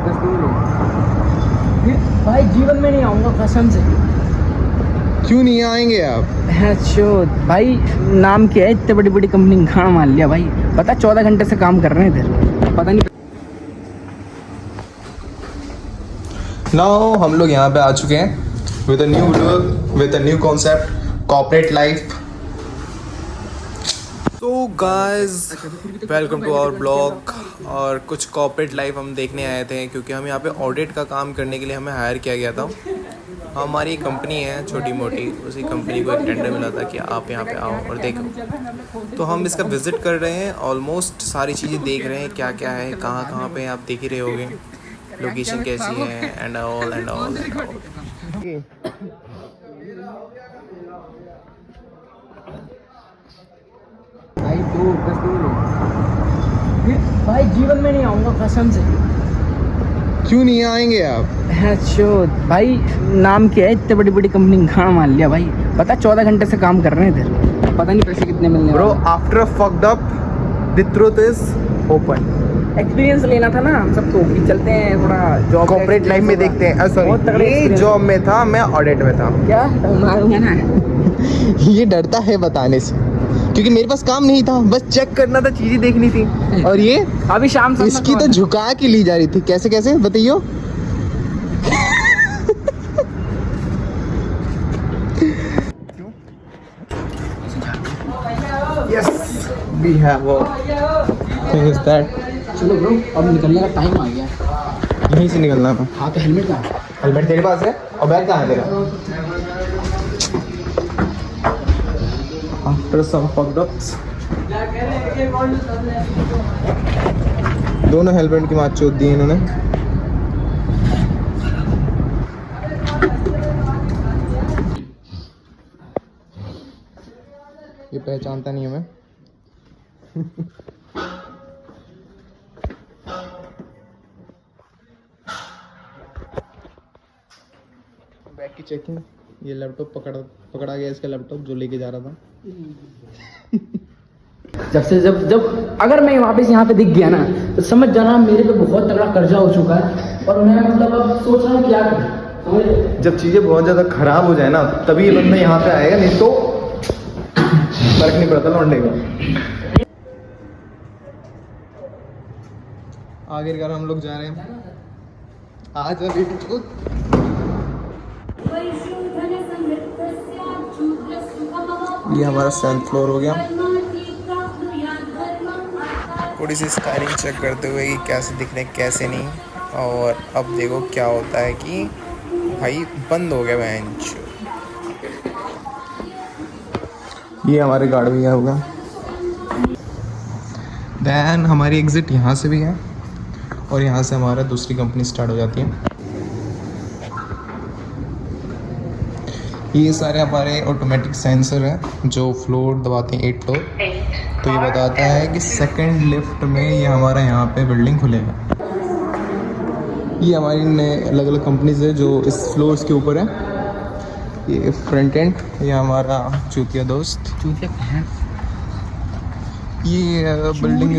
10 लोग फिर भाई जीवन में नहीं आऊँगा कसम से। क्यों नहीं आएंगे आप? अच्छा भाई नाम क्या है, इतने बड़ी बड़ी कंपनी कहाँ मान लिया भाई, पता 14 घंटे से काम कर रहे हैं इधर, पता नहीं। नाउ हम लोग यहाँ पे आ चुके हैं with a new vlog with a new concept corporate life. तो guys welcome to our blog. और कुछ कॉर्पोरेट लाइफ हम देखने आए थे क्योंकि हम यहाँ पे ऑडिट का काम करने के लिए हमें हायर किया गया था। हमारी कंपनी है छोटी मोटी, उसी कंपनी को एक टेंडर मिला था कि आप यहाँ पे आओ और देखो। तो हम इसका विजिट कर रहे हैं, ऑलमोस्ट सारी चीज़ें देख रहे हैं क्या क्या है, कहाँ कहाँ पे आप देख ही रहे होगे, लोकेशन कैसी है and all and all and all. भाई 10 लोग फिर भाई जीवन में नहीं आऊँगा कसम से। क्यों नहीं आएंगे आप? अच्छा भाई नाम क्या है, इतने बड़ी बड़ी कंपनी कहाँ मान लिया भाई, पता 14 घंटे से काम कर रहे हैं इधर, पता नहीं पैसे कितने मिलने bro after fucked up the truth is open. Experience लेना था ना हम सबको कि चलते हैं थोड़ा जॉब कॉर्पोरेट लाइफ में देखते हैं। सॉरी ये जॉब में था, मैं ऑडिट में था। क्या मारूंगा ना ये डरता है बताने से क्योंकि मेरे पास काम नहीं था, बस चेक करना था, चीजें देखनी थी। और ये अभी शाम से इसकी तो झुका के ली जा रही थी। कैसे कैसे बताइयो? Yes, we have a thing is that चलो ब्रो अब निकलने का टाइम आ गया। यहीं से निकलना है। हाँ तो हेलमेट कहाँ? हेलमेट तेरे पास है और बैग कहाँ है तेरा? After some fucked ups, दोनों हेलमेट की मार चोट दी इन्होंने। ये पहचानता नहीं हमें। बैग की चेकिंग, ये लैपटॉप पकड़ा गया, इसका लैपटॉप जो लेके जा रहा था। जब अगर मैं वापस यहाँ पे दिख गया ना तो समझ जाना मेरे पे बहुत तगड़ा कर्जा हो चुका है और मैं मतलब अब सोच रहा हूँ क्या करूँ। जब चीजें बहुत ज्यादा खराब हो जाए ना तभी ये बंदा यहाँ पे आएगा, नहीं तो फर्क नहीं पड़ता लौंडे का। आखिरकार हम लोग जा रहे हैं आज। अभी ये हमारा 7th फ्लोर हो गया। थोड़ी सी स्काइलिंग चेक करते हुए कि कैसे दिख रहे कैसे नहीं। और अब देखो क्या होता है कि भाई बंद हो गया बेंच। ये हमारे गार्ड भैया होगा। देन हमारी एग्जिट यहाँ से भी है और यहाँ से हमारा दूसरी कंपनी स्टार्ट हो जाती है। ये सारे हमारे ऑटोमेटिक सेंसर हैं जो फ्लोर दबाते हैं 8 फ्लोर, तो ये बताता है कि सेकंड लिफ्ट में ये हमारा यहाँ पे बिल्डिंग खुलेगा। ये हमारी नए अलग अलग कंपनीज है जो इस फ्लोर्स के ऊपर है। ये फ्रंट एंड, ये हमारा चूतिया दोस्त, चूतिया है ये बिल्डिंग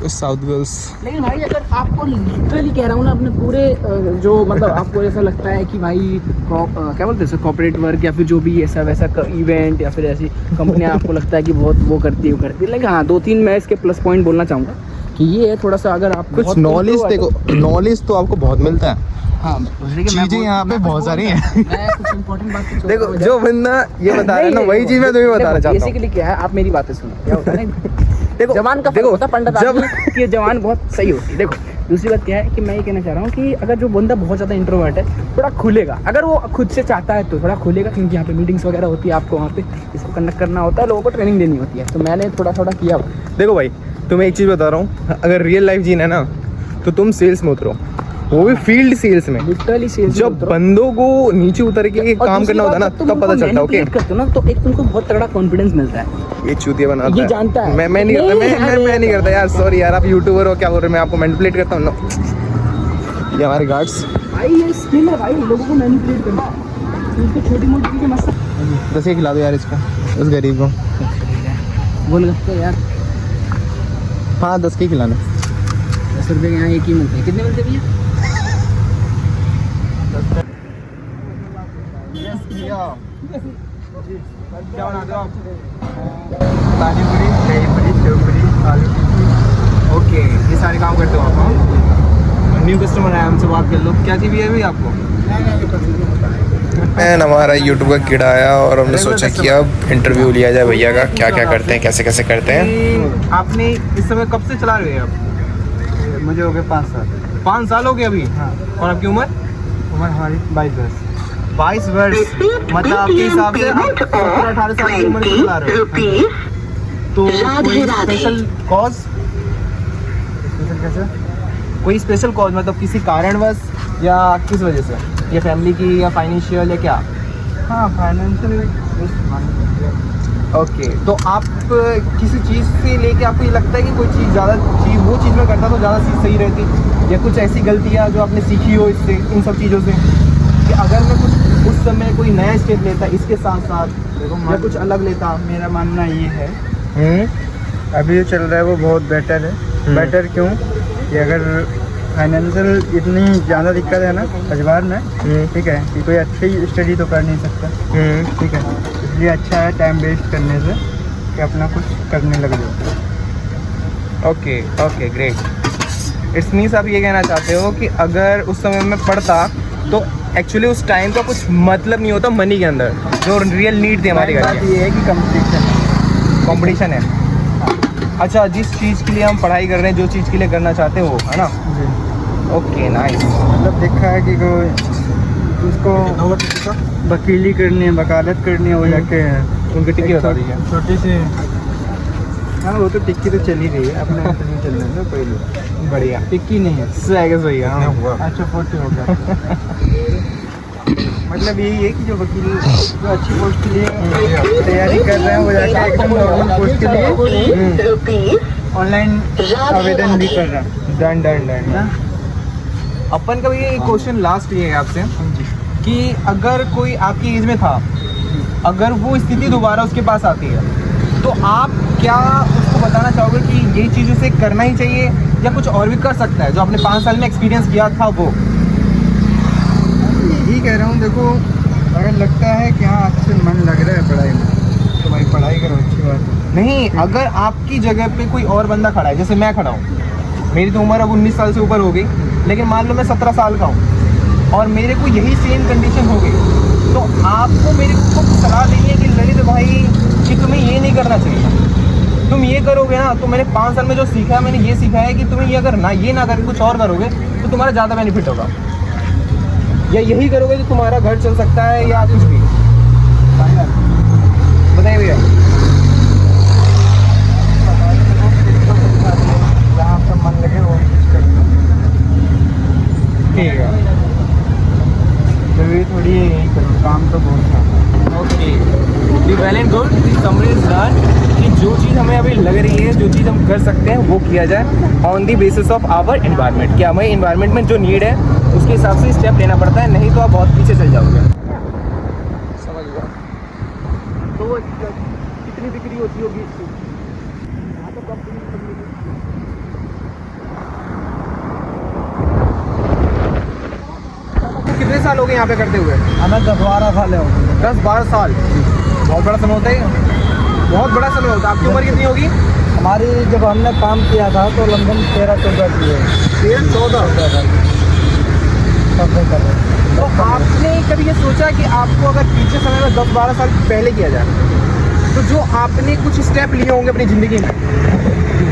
साउथ गर्ल्स। लेकिन भाई अगर आपको लिटरली कह रहा हूँ ना अपने पूरे जो मतलब आपको ऐसा लगता है कि भाई क्या बोलते हैं कॉर्पोरेट वर्क या फिर जो भी ऐसा वैसा इवेंट या फिर ऐसी कंपनियां आपको लगता है कि बहुत वो करती है लेकिन हाँ 2-3 मैं इसके प्लस पॉइंट बोलना चाहूँगा कि ये है थोड़ा सा अगर आप कुछ नॉलेज देखो, नॉलेज तो आपको बहुत मिलता है। हाँ चीजें यहाँ पे बहुत सारी हैं। मैं कुछ इम्पोर्टेंट बात देखो जो बंदा ये बता रहा है ना वही चीज मैं तुम्हें बताना चाहता हूँ। बेसिकली क्या है, आप मेरी बातें सुनो। क्या होता है ना देखो जवान का देखो होता पंडित जब कि जवान बहुत सही होती है। देखो दूसरी बात क्या है कि मैं ये कहना चाह रहा हूँ कि अगर जो बंदा बहुत ज़्यादा इंट्रोवर्ट है थोड़ा खुलेगा, अगर वो खुद से चाहता है तो थोड़ा खुलेगा, क्योंकि यहाँ पे मीटिंग्स वगैरह होती है, आपको वहाँ पे इसको कंडक्ट करना होता है, लोगों को ट्रेनिंग देनी होती है, तो मैंने थोड़ा किया। देखो भाई तुम्हें एक चीज़ बता रहा हूँ, अगर रियल लाइफ जीना है ना तो तुम सेल्स में उतरो, वो भी फील्ड सेल्स में। लिटरली सेल्स जब बंदों को नीचे उतर के काम करना होता है ना तब पता चलता है। ओके करते हो ना तो एक तुमको बहुत तगड़ा कॉन्फिडेंस मिलता है। ये चूतिया बनाता है, ये जानता है। मैं नहीं करता यार, सॉरी यार, आप यूट्यूबर हो क्या बोल रहे, मैं आपको मैनिपुलेट करता हूँ। ये हमारे गार्ड्स भाई, ये स्किल है भाई, लोगों को मैनिपुलेट करना। इसको छोटी मोटी चीजें मस्त 10 के खिला दो यार इसका, उस गरीब को। गोलगप्पे यार, हाँ 10 के खिलाना। ₹10 के यहाँ एक ही मिलते हैं। कितने मिलते हैं भैया? क्या बनाते हो आप? पानी पूरी, दही पूरी, सेव पूरी, आलू टिक्की। ओके, ये सारे काम करते हो आप? न्यू कस्टमर आया, हमसे बात कर लो। क्या चाहिए अभी आपको? मैन हमारा यूट्यूब का कीड़ा आया और हमने सोचा कि अब इंटरव्यू लिया जाए भैया का, क्या क्या करते हैं, कैसे कैसे करते हैं। आपने इस समय कब से चला रहे हैं आप? मुझे हो गए 5 साल। 5 साल हो गए अभी? हाँ। और आपकी उम्र? उम्र हमारी 22 वर्ष। 22 वर्ष, मतलब आपके हिसाब से आप 17-18 साल की उम्र में चला रहे हो। तो कोई स्पेशल कॉज? स्पेशल कैसे? कोई स्पेशल कॉज मतलब किसी कारणवश या किस वजह से? या फैमिली की या फाइनेंशियल या क्या? हाँ, फाइनेंशियल। ओके, तो आप किसी चीज़ से लेके आपको ये लगता है कि कोई चीज़ ज़्यादा चीज़ वो चीज़ में करता तो ज़्यादा चीज़ सही रहती, या कुछ ऐसी गलतियाँ जो आपने सीखी हो इससे, इन सब चीज़ों से, कि अगर मैं कुछ उस समय कोई नया स्टेप लेता इसके साथ साथ या कुछ अलग लेता? मेरा मानना ये है अभी जो चल रहा है वो बहुत बेटर है। बेटर क्यों कि अगर फाइनेंशियल इतनी ज़्यादा दिक्कत है ना अजबार में, ठीक है, कि कोई अच्छी स्टडी तो कर नहीं सकता, ठीक है, इसलिए अच्छा है टाइम वेस्ट करने से कि अपना कुछ करने लग जाओ। Okay okay, great. It's means आप ये कहना चाहते हो कि अगर उस समय में पढ़ता तो एक्चुअली उस टाइम का कुछ मतलब नहीं होता मनी के अंदर, जो रियल नीड थी हमारे घर बात की। ये है कि कंपटीशन है। अच्छा, जिस चीज़ के लिए हम पढ़ाई कर रहे हैं, जो चीज़ के लिए करना चाहते हो, है ना? जी, ओके, नाइस। मतलब देखा है कि कोई उसको वकीली करनी है, वकालत करनी है, वो जाके उनकी टिकट बता दीजिए। छोटी सी। हाँ, वो तो टिक्की तो चल ही रही है, अपना इंटरव्यू चल रहा है ना पहले। बढ़िया, टिक्की नहीं है। सही है। हाँ। अच्छा, 40 हो गया। मतलब यही है कि जो वकील जो अच्छी पोस्ट के लिए तैयारी कर रहे हैं वो जाके एकदम नॉर्मल पोस्ट के लिए ऑनलाइन आवेदन भी कर रहा है डन डन डन। ना। अपन का भी ये क्वेश्चन लास्ट ये है आपसे कि अगर कोई आपकी एज में था, अगर वो स्थिति दोबारा उसके पास आती है, तो आप क्या उसको बताना चाहोगे कि ये चीज़ उसे करना ही चाहिए या कुछ और भी कर सकता है जो आपने 5 साल में एक्सपीरियंस किया था वो? यही कह रहा हूँ, देखो अगर लगता है कि हाँ अच्छे मन लग रहा है पढ़ाई में तो भाई पढ़ाई करो, अच्छी बात है। नहीं, अगर आपकी जगह पे कोई और बंदा खड़ा है, जैसे मैं खड़ा हूँ, मेरी तो उम्र अब 19 साल से ऊपर हो गई, लेकिन मान लो मैं 17 साल का हूँ और मेरे को यही सेम कंडीशन हो गई, तो आपको मेरे को सलाह देनी है कि ललित भाई कि तुम्हें ये नहीं करना चाहिए, तुम ये करोगे ना तो मैंने 5 साल में जो सीखा है, मैंने ये सीखा है कि तुम्हें ये अगर ना ये ना करके कुछ और करोगे तो तुम्हारा ज़्यादा बेनिफिट होगा, या यही करोगे तो तुम्हारा घर चल सकता है या कुछ भी। बताइए भैया। जहाँ आपका मन लगे वो करना। ठीक है, जरूरी थोड़ी है यही करो, काम तो बहुत था। Okay, the well and good, the summary is done कि जो चीज़ हमें अभी लग रही है, जो चीज़ हम कर सकते हैं वो किया जाए on the basis of our environment. क्या हमें एनवायरनमेंट में जो नीड है उसके हिसाब से स्टेप लेना पड़ता है, नहीं तो आप बहुत पीछे चल जाओगे। समझ गया? तो वो कितनी बिक्री होती होगी इसकी? कितने साल हो गए यहाँ पे करते हुए? हमें 10-12 साल हो गए। 10-12 साल, बहुत बड़ा समय होता है, बहुत बड़ा समय होता है। आपकी उम्र कितनी होगी? हमारी जब हमने काम किया था तो लगभग 13-14 की है। 13-14। तो आपने कभी ये सोचा कि आपको अगर पीछे समय में 10-12 साल पहले किया जाए तो जो आपने कुछ स्टेप लिए होंगे अपनी ज़िंदगी में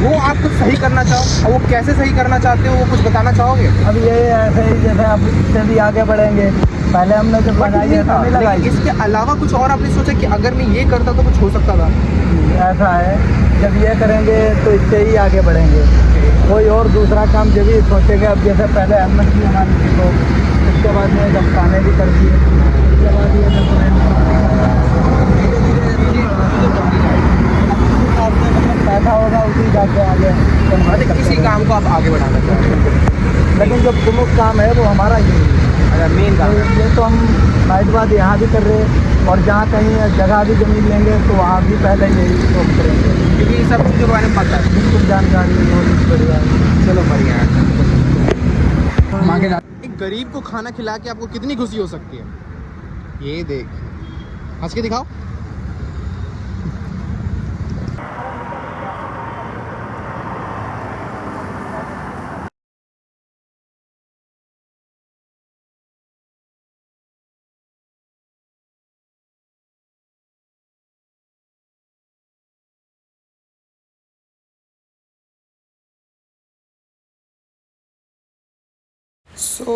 वो आप कुछ सही करना चाहो, और वो कैसे सही करना चाहते हो वो कुछ बताना चाहोगे? अब ये ऐसे ही जैसे आप इससे भी आगे बढ़ेंगे, पहले हमने जब लगाई है तो नहीं लगाई। लेकिन इसके अलावा कुछ और आपने सोचा कि अगर मैं ये करता तो कुछ हो सकता था? ऐसा है, जब ये करेंगे तो इससे ही आगे बढ़ेंगे। कोई और दूसरा काम जब भी सोचेंगे, अब जैसे पहले हमने की हमारी थी तो उसके बाद में जब खाने भी कर दिए, उसके बाद ये पैसा होगा उसी जाके आगे किसी काम को आप आगे बढ़ाना चाहते हो? लेकिन जो प्रमुख काम है वो हमारा ही है। मेन काम है। ये तो हम नाइट बाद यहाँ भी कर रहे हैं, और जहाँ कहीं जगह भी जमीन लेंगे तो वहाँ भी पहले यही तो करेंगे, क्योंकि ये सब चीज़ों के बारे में पता है। बिल्कुल जानकारी बहुत बढ़िया है। चलो बढ़िया है। मांगे एक गरीब को खाना खिला के आपको कितनी खुशी हो सकती है? ये देख, हंस के दिखाओ। सो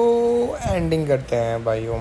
एंडिंग करते हैं भाइयों।